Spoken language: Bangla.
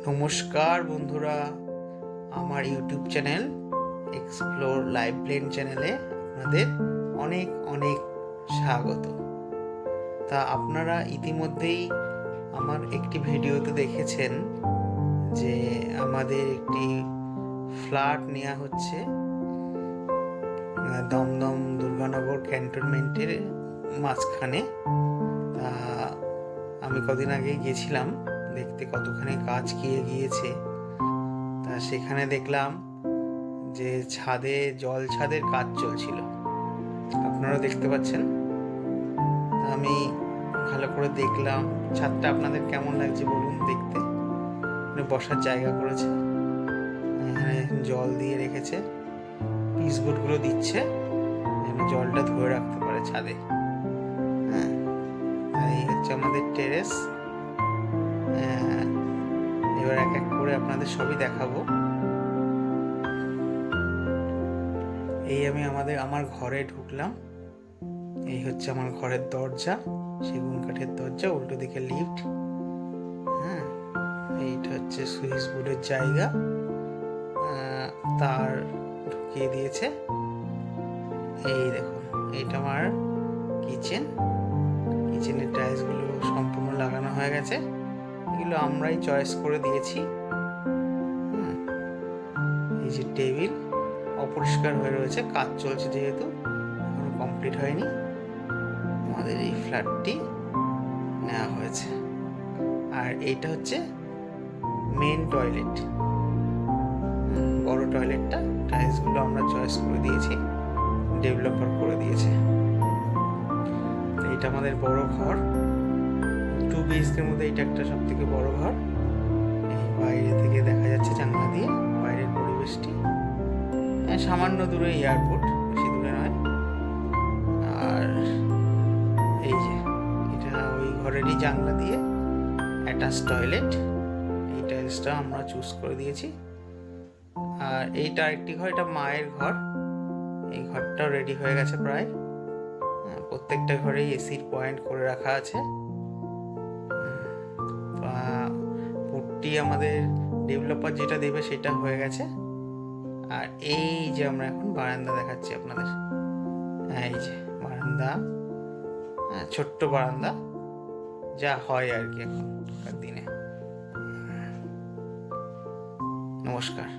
নমস্কার বন্ধুরা, আমার YouTube channel explore live plane চ্যানেলে আপনাদের অনেক অনেক স্বাগত। তা আপনারা ইতিমধ্যেই আমার একটি ভিডিওতে দেখেছেন যে আমাদের একটি ফ্ল্যাট নেওয়া হচ্ছে দমদম দুর্গানগর ক্যান্টনমেন্টের মাঝখানে। তা আমি কদিন আগে গেছিলাম দেখতে কতখানি কাজ গিয়ে গিয়েছে। তা সেখানে দেখলাম যে ছাদের কাজ চলছিল, আপনারা দেখতে পাচ্ছেন। তা আমি ভালো করে দেখলাম ছাদটা আপনাদের কেমন লাগছে বলুন দেখতে। বসার জায়গা করেছে, এখানে জল দিয়ে রেখেছে, পিসবোর্ডগুলো দিচ্ছে যেন জলটা ধরে রাখতে পারে ছাদে। হ্যাঁ, এই হচ্ছে আমাদের টেরেস। এবার এক এক করে আপনাদের সবই দেখাবো। এই আমি আমার ঘরে ঢুকলাম। এই হচ্ছে আমার ঘরের দরজা, সেগুন কাঠের দরজা, উল্টো দিকে লিফট। হ্যাঁ, এইটা হচ্ছে সুইচ বোর্ডের জায়গা, তার ঢুকিয়ে দিয়েছে। এই দেখুন, এইটা আমার কিচেনের টাইলসগুলো সম্পূর্ণ লাগানো হয়ে গেছে। এগুলো আমরাই চয়েস করে দিয়েছি। এই যে টেবিল অপরিষ্কার হয়ে রয়েছে, কাজ চলছে যেহেতু এখনো কমপ্লিট হয়নি। আমাদের এই ফ্ল্যাটটি নেওয়া হয়েছে। আর এইটা হচ্ছে মেন টয়লেট, বড় টয়লেটটা। টাইলসগুলো আমরা চয়েস করে দিয়েছি, ডেভেলপার করে দিয়েছে। এইটা আমাদের বড় ঘর, 2 BHK এর মধ্যে এটা একটা সব থেকে বড় ঘর। এই বাইরে থেকে দেখা যাচ্ছে জানলা দিয়ে বাইরের পরিবেশটি। সামান্য দূরে এয়ারপোর্ট, বেশি দূরে নয়। আর এই যে এটা ওই ঘরেরই জানলা দিয়ে অ্যাটাচ টয়লেট। এই টাইলসটা আমরা চুজ করে দিয়েছি। আর এইটা আরেকটি ঘর, এটা মায়ের ঘর। এই ঘরটাও রেডি হয়ে গেছে প্রায়। প্রত্যেকটা ঘরেই এসির পয়েন্ট করে রাখা আছে। পুটটি আমাদের ডেভেলপার যেটা দেবে সেটা হয়ে গেছে। আর এই যে আমরা এখন বারান্দা দেখাচ্ছি আপনাদের। এই যে বারান্দা, ছোট্ট বারান্দা যা হয় আর কি এখনকার দিনে। নমস্কার।